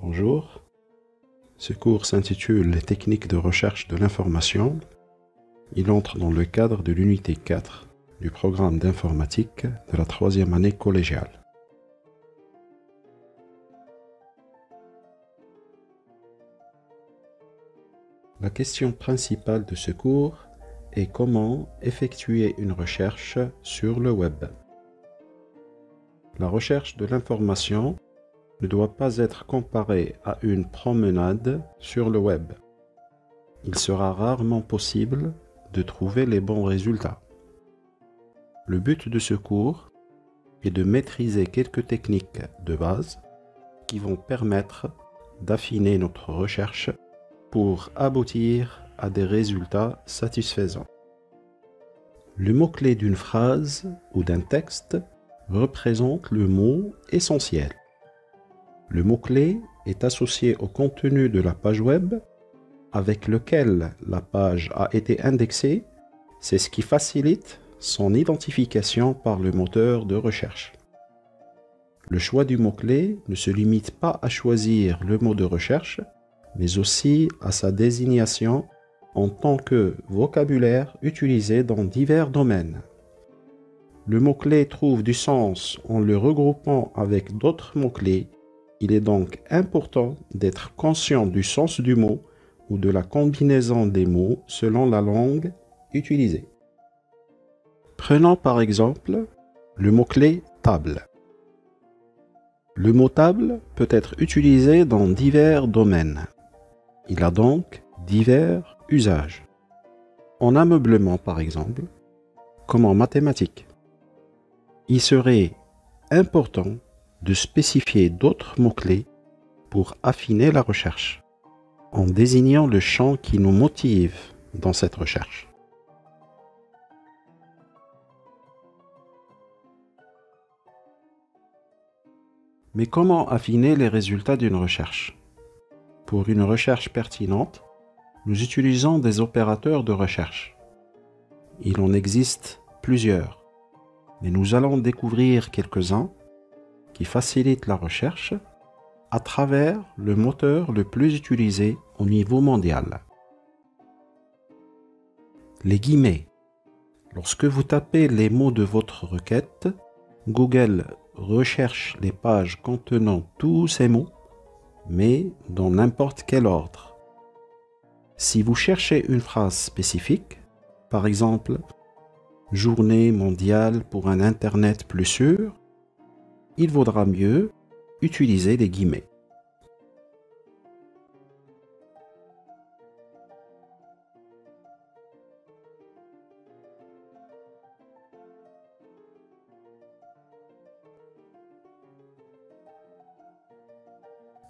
Bonjour. Ce cours s'intitule Les techniques de recherche de l'information. Il entre dans le cadre de l'unité 4 du programme d'informatique de la 3e année collégiale. La question principale de ce cours est comment effectuer une recherche sur le web. La recherche de l'information ne doit pas être comparée à une promenade sur le web. Il sera rarement possible de trouver les bons résultats. Le but de ce cours est de maîtriser quelques techniques de base qui vont permettre d'affiner notre recherche pour aboutir à des résultats satisfaisants. Le mot-clé d'une phrase ou d'un texte représente le mot essentiel. Le mot-clé est associé au contenu de la page web avec lequel la page a été indexée. C'est ce qui facilite son identification par le moteur de recherche. Le choix du mot-clé ne se limite pas à choisir le mot de recherche, mais aussi à sa désignation en tant que vocabulaire utilisé dans divers domaines. Le mot-clé trouve du sens en le regroupant avec d'autres mots-clés. Il est donc important d'être conscient du sens du mot ou de la combinaison des mots selon la langue utilisée. Prenons par exemple le mot-clé table. Le mot table peut être utilisé dans divers domaines. Il a donc divers usages. En ameublement par exemple, comme en mathématiques. Il serait important de spécifier d'autres mots-clés pour affiner la recherche, en désignant le champ qui nous motive dans cette recherche. Mais comment affiner les résultats d'une recherche? Pour une recherche pertinente, nous utilisons des opérateurs de recherche. Il en existe plusieurs, mais nous allons découvrir quelques-uns qui facilitent la recherche à travers le moteur le plus utilisé au niveau mondial. Les guillemets. Lorsque vous tapez les mots de votre requête, Google recherche les pages contenant tous ces mots, mais dans n'importe quel ordre. Si vous cherchez une phrase spécifique, par exemple « Journée mondiale pour un Internet plus sûr », il vaudra mieux utiliser des guillemets.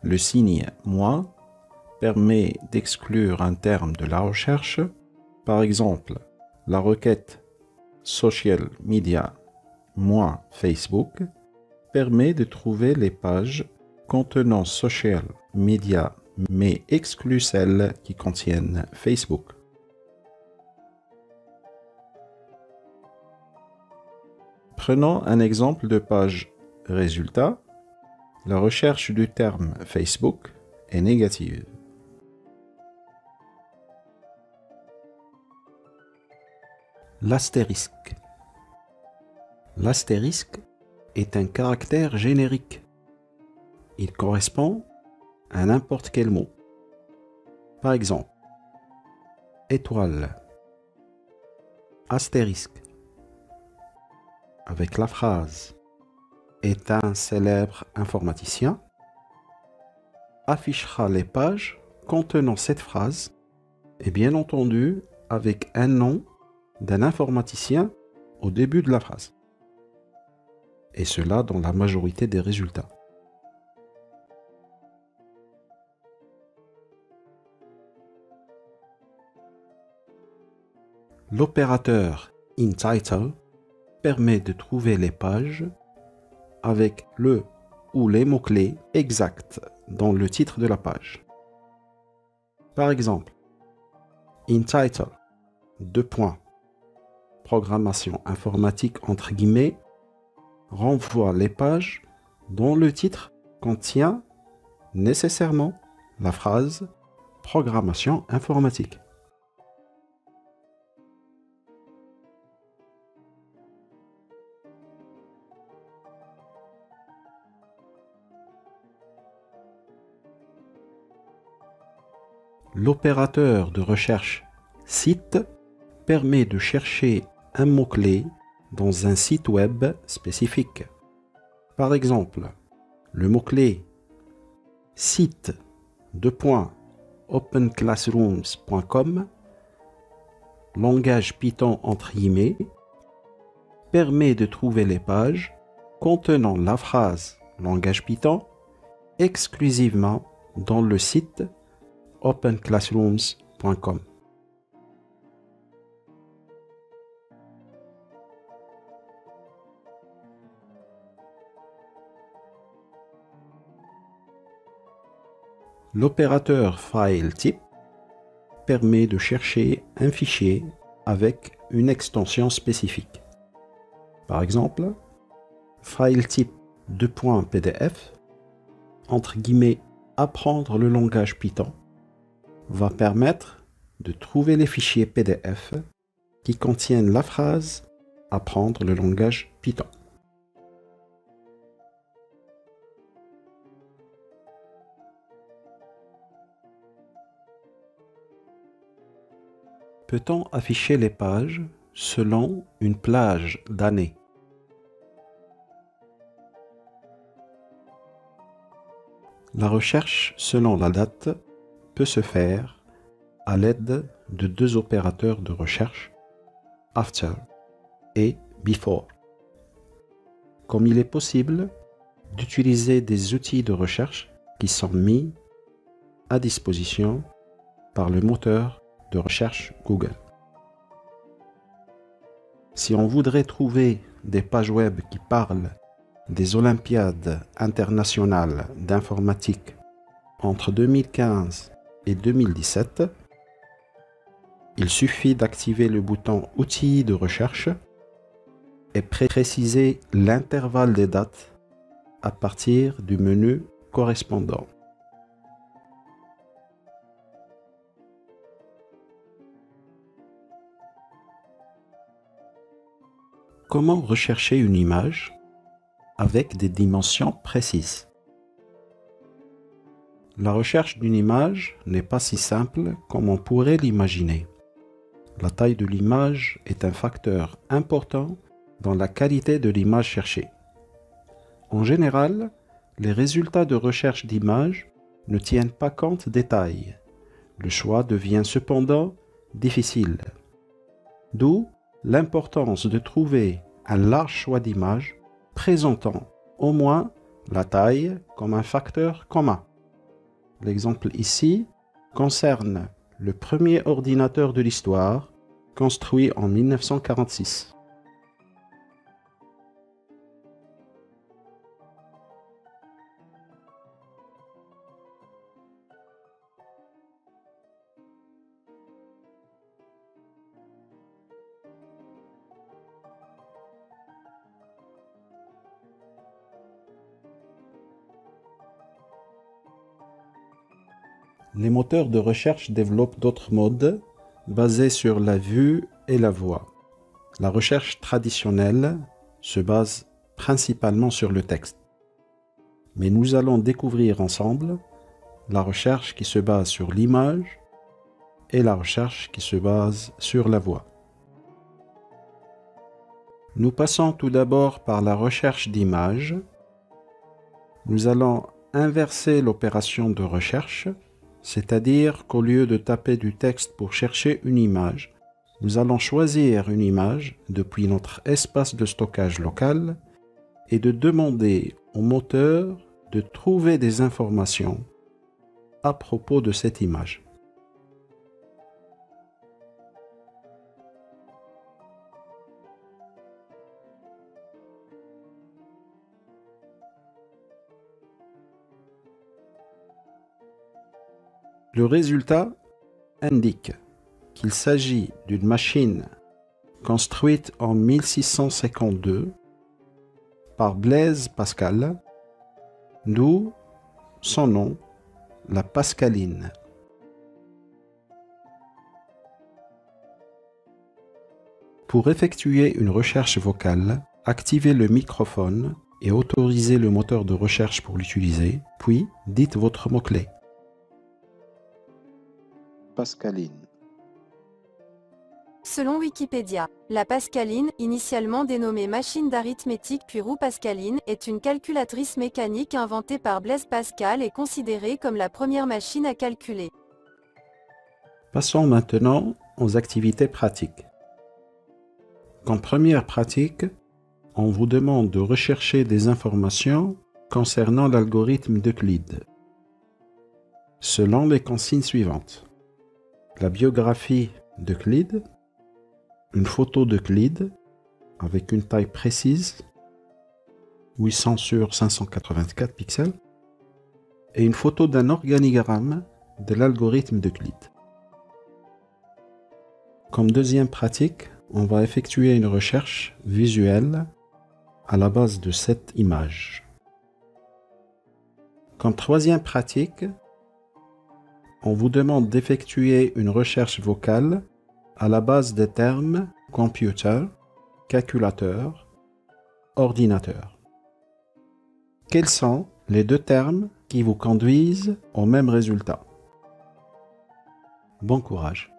Le signe « moins » permet d'exclure un terme de la recherche. Par exemple, la requête « social media moins Facebook » permet de trouver les pages contenant social media mais exclut celles qui contiennent Facebook. Prenons un exemple de page résultat. La recherche du terme Facebook est négative. L'astérisque. L'astérisque est un caractère générique. Il correspond à n'importe quel mot. Par exemple, étoile, astérisque. Avec la phrase est un célèbre informaticien, affichera les pages contenant cette phrase et bien entendu avec un nom d'un informaticien au début de la phrase. Et cela dans la majorité des résultats. L'opérateur InTitle permet de trouver les pages avec le ou les mots-clés exacts dans le titre de la page. Par exemple, InTitle, programmation informatique entre guillemets, renvoie les pages dont le titre contient nécessairement la phrase « programmation informatique ». L'opérateur de recherche site permet de chercher un mot-clé dans un site web spécifique. Par exemple, le mot-clé site openclassrooms.com, langage Python entre guillemets, permet de trouver les pages contenant la phrase langage Python exclusivement dans le site openclassrooms.com. L'opérateur FileType permet de chercher un fichier avec une extension spécifique. Par exemple, FileType:PDF, entre guillemets, apprendre le langage Python, va permettre de trouver les fichiers PDF qui contiennent la phrase « apprendre le langage Python ». Peut-on afficher les pages selon une plage d'années? La recherche selon la date peut se faire à l'aide de deux opérateurs de recherche, after et before. Comme il est possible d'utiliser des outils de recherche qui sont mis à disposition par le moteur de recherche Google. Si on voudrait trouver des pages web qui parlent des Olympiades internationales d'informatique entre 2015 et 2017, il suffit d'activer le bouton « Outils de recherche » et préciser l'intervalle des dates à partir du menu correspondant. Comment rechercher une image avec des dimensions précises? La recherche d'une image n'est pas si simple comme on pourrait l'imaginer. La taille de l'image est un facteur important dans la qualité de l'image cherchée. En général, les résultats de recherche d'images ne tiennent pas compte des tailles. Le choix devient cependant difficile. D'où l'importance de trouver un large choix d'images présentant au moins la taille comme un facteur commun. L'exemple ici concerne le premier ordinateur de l'histoire, construit en 1946. Les moteurs de recherche développent d'autres modes basés sur la vue et la voix. La recherche traditionnelle se base principalement sur le texte. Mais nous allons découvrir ensemble la recherche qui se base sur l'image et la recherche qui se base sur la voix. Nous passons tout d'abord par la recherche d'images. Nous allons inverser l'opération de recherche, c'est-à-dire qu'au lieu de taper du texte pour chercher une image, nous allons choisir une image depuis notre espace de stockage local et de demander au moteur de trouver des informations à propos de cette image. Le résultat indique qu'il s'agit d'une machine construite en 1652 par Blaise Pascal, d'où son nom, la Pascaline. Pour effectuer une recherche vocale, activez le microphone et autorisez le moteur de recherche pour l'utiliser, puis dites votre mot-clé. Pascaline. Selon Wikipédia, la Pascaline, initialement dénommée machine d'arithmétique puis roue pascaline, est une calculatrice mécanique inventée par Blaise Pascal et considérée comme la première machine à calculer. Passons maintenant aux activités pratiques. Comme première pratique, on vous demande de rechercher des informations concernant l'algorithme d'Euclide, selon les consignes suivantes. La biographie d'Euclide, une photo d'Euclide avec une taille précise, 800 sur 584 pixels, et une photo d'un organigramme de l'algorithme d'Euclide. Comme deuxième pratique, on va effectuer une recherche visuelle à la base de 7 images. Comme troisième pratique, on vous demande d'effectuer une recherche vocale à la base des termes computer, calculateur, ordinateur. Quels sont les deux termes qui vous conduisent au même résultat? Bon courage!